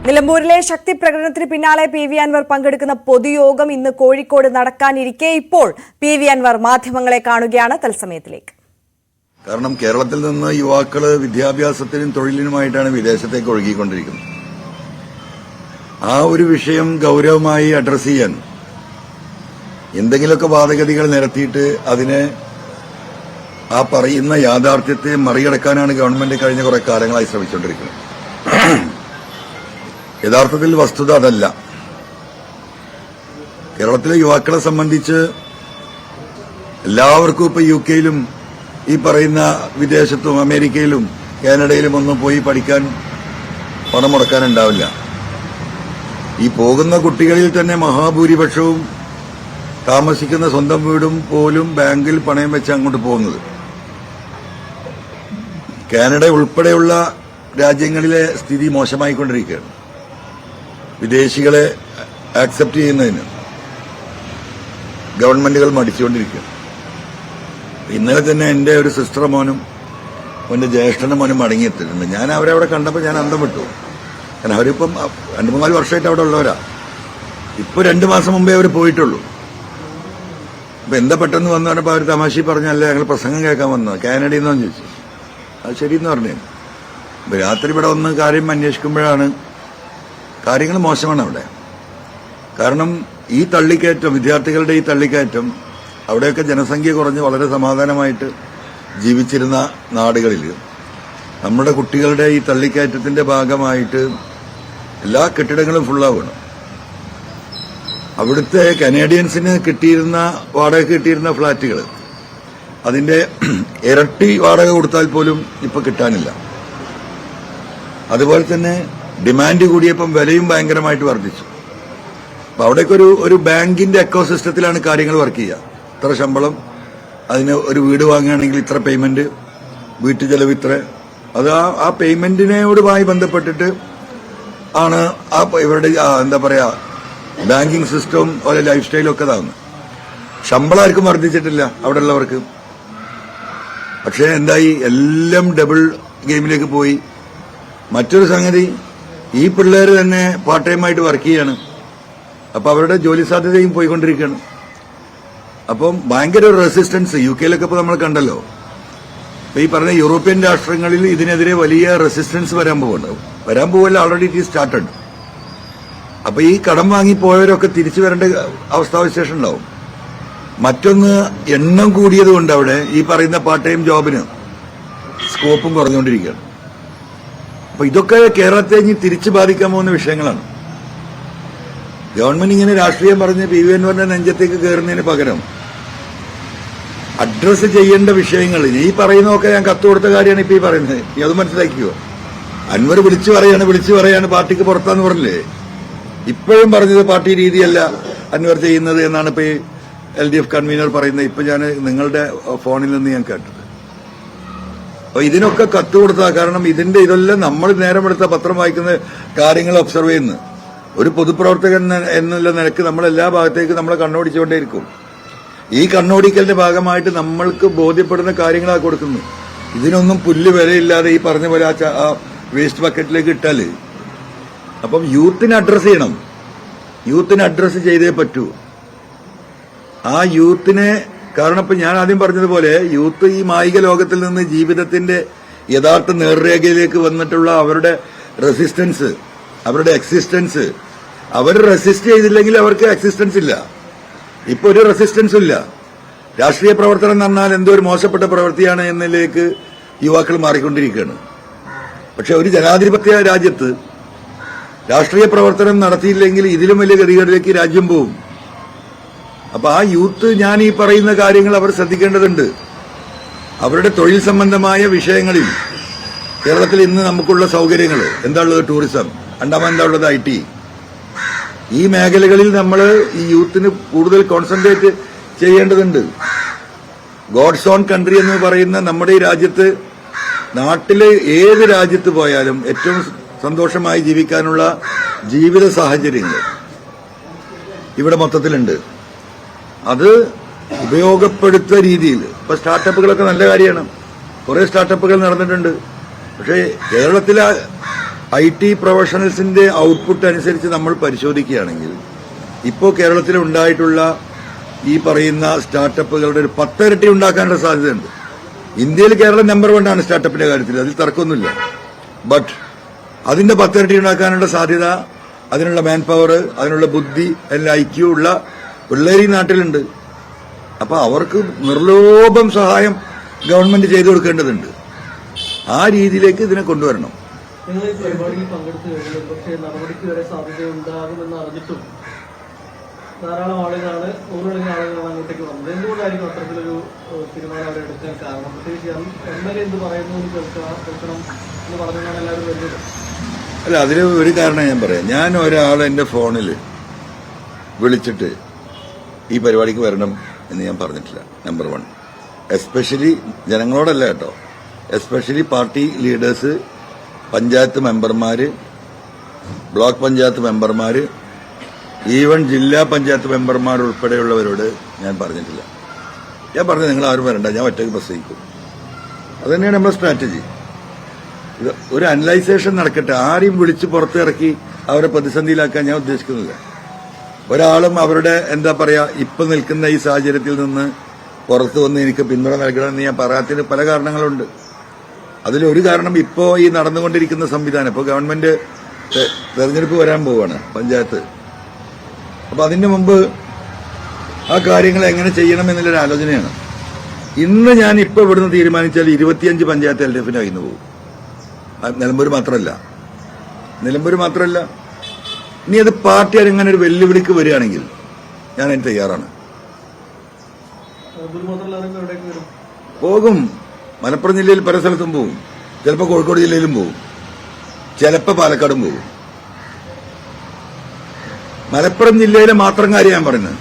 നിലമ്പൂരിലെ ശക്തി പ്രകടനത്തിന് പിന്നാലെ പി.വി. അൻവർ പങ്കെടുക്കുന്ന പൊതുയോഗം ഇന്ന് കോഴിക്കോട് നടക്കാനിരിക്കെ ഇപ്പോൾ പി.വി. അൻവർ മാധ്യമങ്ങളെ കാണുകയാണ്. തത്സമയത്തിലേക്ക്. കാരണം കേരളത്തിൽ നിന്ന് യുവാക്കള് വിദ്യാഭ്യാസത്തിനും തൊഴിലിനുമായിട്ടാണ് വിദേശത്തേക്ക് ഒഴുകിക്കൊണ്ടിരിക്കുന്നത്. ആ ഒരു വിഷയം ഗൌരവമായി അഡ്രസ് ചെയ്യാൻ എന്തെങ്കിലുമൊക്കെ വാദഗതികൾ നിരത്തിയിട്ട് അതിനെ ആ പറയുന്ന യാഥാർത്ഥ്യത്തെ മറികടക്കാനാണ് ഗവൺമെന്റ് കഴിഞ്ഞ കുറെ കാലങ്ങളായി ശ്രമിച്ചുകൊണ്ടിരിക്കുന്നത്. യഥാർത്ഥത്തിൽ വസ്തുത അതല്ല. കേരളത്തിലെ യുവാക്കളെ സംബന്ധിച്ച് എല്ലാവർക്കും ഇപ്പൊ യുകെയിലും ഈ പറയുന്ന വിദേശത്തും അമേരിക്കയിലും കാനഡയിലും ഒന്നും പോയി പഠിക്കാൻ പണം മുടക്കാനുണ്ടാവില്ല. ഈ പോകുന്ന കുട്ടികളിൽ തന്നെ മഹാഭൂരിപക്ഷവും താമസിക്കുന്ന സ്വന്തം വീടും പോലും ബാങ്കിൽ പണയം വെച്ച് അങ്ങോട്ട് പോകുന്നത്. കാനഡ ഉൾപ്പെടെയുള്ള രാജ്യങ്ങളിലെ സ്ഥിതി മോശമായിക്കൊണ്ടിരിക്കുകയാണ്. വിദേശികളെ ആക്സെപ്റ്റ് ചെയ്യുന്നതിന് ഗവൺമെന്റുകൾ മടിച്ചുകൊണ്ടിരിക്കുകയാണ്. ഇന്നലെ തന്നെ എന്റെ ഒരു സിസ്റ്റർ മോനും എന്റെ ജ്യേഷ്ഠന്റെ മോനും മടങ്ങിയെത്തിയിട്ടുണ്ട്. ഞാൻ അവരെ അവിടെ കണ്ടപ്പോൾ ഞാൻ അന്തം വിട്ടു. കാരണം അവരിപ്പം 2-3 വർഷമായിട്ട് അവിടെ ഉള്ളവരാ. ഇപ്പൊ 2 മാസം മുമ്പേ അവർ പോയിട്ടുള്ളൂ. അപ്പൊ എന്താ പെട്ടെന്ന് വന്നു പറഞ്ഞപ്പോ അവർ തമാശി പറഞ്ഞല്ലേ ഞങ്ങൾ പ്രസംഗം കേൾക്കാൻ വന്നു, കാനഡയിൽ നിന്നോ ചോദിച്ചു. അത് ശരിയെന്ന് പറഞ്ഞു. അപ്പൊ രാത്രി ഇവിടെ വന്ന് കാര്യം അന്വേഷിക്കുമ്പോഴാണ് കാര്യങ്ങൾ മോശമാണ് അവിടെ. കാരണം ഈ തള്ളിക്കയറ്റം, വിദ്യാർത്ഥികളുടെ ഈ തള്ളിക്കയറ്റം അവിടെയൊക്കെ ജനസംഖ്യ കുറഞ്ഞ് വളരെ സമാധാനമായിട്ട് ജീവിച്ചിരുന്ന നാടുകളിൽ നമ്മുടെ കുട്ടികളുടെ ഈ തള്ളിക്കയറ്റത്തിന്റെ ഭാഗമായിട്ട് എല്ലാ കെട്ടിടങ്ങളും ഫുള്ളാവണം. അവിടുത്തെ കനേഡിയൻസിന് കിട്ടിയിരുന്ന വാടക കിട്ടിയിരുന്ന ഫ്ളാറ്റുകൾ അതിന്റെ ഇരട്ടി വാടക കൊടുത്താൽ പോലും ഇപ്പൊ കിട്ടാനില്ല. അതുപോലെ തന്നെ ഡിമാൻഡ് കൂടിയപ്പം വിലയും ഭയങ്കരമായിട്ട് വർദ്ധിച്ചു. അപ്പൊ അവിടേക്ക് ഒരു ബാങ്കിന്റെ എക്കോസിസ്റ്റത്തിലാണ് കാര്യങ്ങൾ വർക്ക് ചെയ്യുക. ഇത്ര ശമ്പളം, അതിന് ഒരു വീട് വാങ്ങുകയാണെങ്കിൽ ഇത്ര പേയ്മെന്റ്, വീട്ടു ചെലവ് ഇത്ര, അത് ആ പേയ്മെന്റിനോടുമായി ബന്ധപ്പെട്ടിട്ട് ആണ് ആ ഇവരുടെ എന്താ പറയാ ബാങ്കിങ് സിസ്റ്റവും അതുപോലെ ലൈഫ് സ്റ്റൈലും ഒക്കെ ഇതാവുന്നത്. ശമ്പളം ആർക്കും വർദ്ധിച്ചിട്ടില്ല അവിടെ ഉള്ളവർക്ക്. പക്ഷേ എന്തായി, എല്ലാം ഡബിൾ ഗെയിമിലേക്ക് പോയി. മറ്റൊരു സംഗതി, ഈ പിള്ളേർ തന്നെ പാർട്ട് ടൈമായിട്ട് വർക്ക് ചെയ്യാണ്. അപ്പൊ അവരുടെ ജോലി സാധ്യതയും പോയിക്കൊണ്ടിരിക്കുകയാണ്. അപ്പം ഭയങ്കര ഒരു റെസിസ്റ്റൻസ് യുകെയിലൊക്കെ ഇപ്പൊ നമ്മൾ കണ്ടല്ലോ. ഈ പറഞ്ഞ യൂറോപ്യൻ രാഷ്ട്രങ്ങളിൽ ഇതിനെതിരെ വലിയ റെസിസ്റ്റൻസ് വരാൻ പോവല്ല, ഓൾറെഡി ഇറ്റ് ഈസ് സ്റ്റാർട്ടഡ്. അപ്പൊ ഈ കടം വാങ്ങിപ്പോയവരൊക്കെ തിരിച്ചു വരേണ്ട അവസ്ഥാവിശേഷം ഉണ്ടാവും. മറ്റൊന്ന്, എണ്ണം കൂടിയതുകൊണ്ട് അവിടെ ഈ പറയുന്ന പാർട്ട് ടൈം ജോബിന് സ്കോപ്പും കുറഞ്ഞുകൊണ്ടിരിക്കുകയാണ്. അപ്പൊ ഇതൊക്കെ കേരളത്തെ ഇനി തിരിച്ചു ബാധിക്കാൻ പോകുന്ന വിഷയങ്ങളാണ്. ഗവൺമെന്റ് ഇങ്ങനെ രാഷ്ട്രീയം പറഞ്ഞ് പി.വി. അൻവറിന്റെ നെഞ്ചത്തേക്ക് കയറുന്നതിന് പകരം അഡ്രസ് ചെയ്യേണ്ട വിഷയങ്ങൾ, ഈ പറയുന്നതൊക്കെ ഞാൻ കത്ത് കൊടുത്ത കാര്യമാണ് ഇപ്പൊ ഈ പറയുന്നത്. നീ അത് മനസ്സിലാക്കിയോ? അൻവർ വിളിച്ചു പറയാണ് പാർട്ടിക്ക് പുറത്താന്ന് പറഞ്ഞില്ലേ. ഇപ്പോഴും പറഞ്ഞത് പാർട്ടി രീതിയല്ല അൻവർ ചെയ്യുന്നത് എന്നാണ് ഇപ്പൊ ഈ LDF കൺവീനർ പറയുന്നത്. ഇപ്പൊ ഞാൻ നിങ്ങളുടെ ഫോണിൽ നിന്ന് ഞാൻ കേട്ടത്. അപ്പൊ ഇതിനൊക്കെ കത്ത് കൊടുത്താ, കാരണം ഇതെല്ലാം നമ്മൾ നേരമെടുത്ത പത്രം വായിക്കുന്ന കാര്യങ്ങൾ ഒബ്സർവ് ചെയ്യുന്നു. ഒരു പൊതുപ്രവർത്തകൻ എന്നുള്ള നിലക്ക് നമ്മൾ എല്ലാ ഭാഗത്തേക്കും നമ്മളെ കണ്ണോടിച്ചുകൊണ്ടേയിരിക്കും. ഈ കണ്ണോടിക്കലിന്റെ ഭാഗമായിട്ട് നമ്മൾക്ക് ബോധ്യപ്പെടുന്ന കാര്യങ്ങളാണ് കൊടുക്കുന്നത്. ഇതിനൊന്നും പുല്ല് വിലയില്ലാതെ ഈ പറഞ്ഞ പോലെ ആ വേസ്റ്റ് ബക്കറ്റിലേക്ക് ഇട്ടാല്, അപ്പം യൂത്തിനെ അഡ്രസ് ചെയ്യണം. യൂത്തിനെ അഡ്രസ് ചെയ്തേ പറ്റൂ. ആ യൂത്തിനെ, കാരണം ഇപ്പൊ ഞാൻ ആദ്യം പറഞ്ഞതുപോലെ യൂത്ത് ഈ മായിക ലോകത്തിൽ നിന്ന് ജീവിതത്തിന്റെ യഥാർത്ഥ നേർരേഖയിലേക്ക് വന്നിട്ടുള്ള അവരുടെ റെസിസ്റ്റൻസ്, അവരുടെ എക്സിസ്റ്റൻസ്, അവർ റെസിസ്റ്റ് ചെയ്തില്ലെങ്കിൽ അവർക്ക് എക്സിസ്റ്റൻസ് ഇല്ല. ഇപ്പൊ ഒരു റെസിസ്റ്റൻസും ഇല്ല. രാഷ്ട്രീയ പ്രവർത്തനം എന്ന് പറഞ്ഞാൽ എന്തോ ഒരു മോശപ്പെട്ട പ്രവൃത്തിയാണ് എന്നതിലേക്ക് യുവാക്കൾ മാറിക്കൊണ്ടിരിക്കുകയാണ്. പക്ഷെ ഒരു ജനാധിപത്യ രാജ്യത്ത് രാഷ്ട്രീയ പ്രവർത്തനം നടത്തിയില്ലെങ്കിൽ ഇതിലും വലിയ ഗതികളിലേക്ക് രാജ്യം പോവും. അപ്പൊ ആ യൂത്ത്, ഞാൻ ഈ പറയുന്ന കാര്യങ്ങൾ അവർ ശ്രദ്ധിക്കേണ്ടതുണ്ട്. അവരുടെ തൊഴിൽ സംബന്ധമായ വിഷയങ്ങളിൽ കേരളത്തിൽ ഇന്ന് നമുക്കുള്ള സൗകര്യങ്ങൾ എന്താ ഉള്ളത്? ടൂറിസം, രണ്ടാമത് എന്താ ഉള്ളത്? IT. ഈ മേഖലകളിൽ നമ്മൾ ഈ യൂത്തിന് കൂടുതൽ കോൺസെൻട്രേറ്റ് ചെയ്യേണ്ടതുണ്ട്. ഗോഡ്സ് ഓൺ കൺട്രി എന്ന് പറയുന്ന നമ്മുടെ ഈ രാജ്യത്ത്, നാട്ടിലെ ഏത് രാജ്യത്ത് പോയാലും ഏറ്റവും സന്തോഷമായി ജീവിക്കാനുള്ള ജീവിത സാഹചര്യങ്ങൾ ഇവിടെ മൊത്തത്തിലുണ്ട്. അത് ഉപയോഗപ്പെടുത്തുന്ന രീതിയിൽ ഇപ്പൊ സ്റ്റാർട്ടപ്പുകളൊക്കെ നല്ല കാര്യമാണ്. കുറെ സ്റ്റാർട്ടപ്പുകൾ നടന്നിട്ടുണ്ട്. പക്ഷേ കേരളത്തിലെ IT പ്രൊഫഷണൽസിന്റെ ഔട്ട്പുട്ട് അനുസരിച്ച് നമ്മൾ പരിശോധിക്കുകയാണെങ്കിൽ ഇപ്പോൾ കേരളത്തിൽ ഉണ്ടായിട്ടുള്ള ഈ പറയുന്ന സ്റ്റാർട്ടപ്പുകളുടെ ഒരു 10 ഇരട്ടി ഉണ്ടാക്കാനുള്ള സാധ്യതയുണ്ട്. ഇന്ത്യയിൽ കേരളം നമ്പർ 1 ആണ് സ്റ്റാർട്ടപ്പിന്റെ കാര്യത്തിൽ, അതിൽ തർക്കമൊന്നുമില്ല. ബട്ട് അതിന്റെ 10 ഇരട്ടി ഉണ്ടാക്കാനുള്ള സാധ്യത, അതിനുള്ള മാൻ പവർ, അതിനുള്ള ബുദ്ധി, എല്ലാ IQ ഉള്ള പിള്ളേർ ഈ നാട്ടിലുണ്ട്. അപ്പൊ അവർക്ക് നിർലോഭം സഹായം ഗവൺമെന്റ് ചെയ്തു കൊടുക്കേണ്ടതുണ്ട്. ആ രീതിയിലേക്ക് ഇതിനെ കൊണ്ടുവരണം. നിങ്ങൾ ഈ പരിപാടിയിൽ പങ്കെടുത്തു കഴിഞ്ഞാൽ പക്ഷേ നടപടിക്ക് വരെ സാധ്യതയുണ്ടാകുമെന്ന് അറിഞ്ഞിട്ടും ധാരാളം ആളുകളാണ്, നൂറുകണക്കിന് ആളുകളാണ് അങ്ങോട്ടേക്ക് വന്നത്. എന്തുകൊണ്ടായിരിക്കും അത്തരത്തിലൊരു തീരുമാനം അവരെ എടുക്കാൻ കാരണം? പ്രത്യേകിച്ച് MLA എന്ത് പറയുന്നു എന്ന് കേൾക്കണം എന്ന് പറഞ്ഞാണ് എല്ലാവരും വരുന്നത്. അല്ല, അതിന് ഒരു കാരണം ഞാൻ പറയാം. ഞാൻ ഒരാൾ എന്റെ ഫോണിൽ വിളിച്ചിട്ട് ഈ പരിപാടിക്ക് വരണം എന്ന് ഞാൻ പറഞ്ഞിട്ടില്ല. നമ്പർ 1. എസ്പെഷ്യലി ജനങ്ങളോടല്ല കേട്ടോ, എസ്പെഷ്യലി പാർട്ടി ലീഡേഴ്സ്, പഞ്ചായത്ത് മെമ്പർമാര്, ബ്ലോക്ക് പഞ്ചായത്ത് മെമ്പർമാര്, ഈവൻ ജില്ലാ പഞ്ചായത്ത് മെമ്പർമാർ ഉൾപ്പെടെയുള്ളവരോട് ഞാൻ പറഞ്ഞിട്ടില്ല. ഞാൻ പറഞ്ഞു നിങ്ങൾ ആരും വരണ്ട, ഞാൻ ഒറ്റയ്ക്ക് പ്രസംഗിക്കും. അത് തന്നെയാണ് നമ്മുടെ സ്ട്രാറ്റജി. ഇത് ഒരു അനലൈസേഷൻ നടക്കട്ടെ. ആരെയും വിളിച്ച് പുറത്തിറക്കി അവരെ പ്രതിസന്ധിയിലാക്കാൻ ഞാൻ ഉദ്ദേശിക്കുന്നില്ല. ഒരാളും അവരുടെ എന്താ പറയാ ഇപ്പൊ നിൽക്കുന്ന ഈ സാഹചര്യത്തിൽ നിന്ന് പുറത്തു വന്ന് എനിക്ക് പിന്തുണ നൽകണമെന്ന് ഞാൻ പറയാത്തതിന് പല കാരണങ്ങളുണ്ട്. അതിലൊരു കാരണം ഇപ്പോ ഈ നടന്നുകൊണ്ടിരിക്കുന്ന സംവിധാനം, ഇപ്പോൾ ഗവൺമെന്റ് തെരഞ്ഞെടുപ്പ് വരാൻ പോവാണ്, പഞ്ചായത്ത്. അപ്പൊ അതിന് മുമ്പ് ആ കാര്യങ്ങൾ എങ്ങനെ ചെയ്യണം എന്നുള്ളൊരു ആലോചനയാണ്. ഇന്ന് ഞാൻ ഇപ്പൊ ഇവിടുന്ന് തീരുമാനിച്ചാൽ 25 പഞ്ചായത്ത് LDF-ന് കയ്യിൽ പോകും. നിലമ്പൂർ മാത്രമല്ല. ഇനി അത് പാർട്ടി അങ്ങനെ ഒരു വെല്ലുവിളിക്ക് വരികയാണെങ്കിൽ ഞാൻ അതിന് തയ്യാറാണ്. പോകും. മലപ്പുറം ജില്ലയിൽ പല സ്ഥലത്തും പോകും. ചിലപ്പോൾ കോഴിക്കോട് ജില്ലയിലും പോകും, ചിലപ്പോൾ പാലക്കാടും പോകും. മലപ്പുറം ജില്ലയിലെ മാത്രം കാര്യം ഞാൻ പറയുന്നത്.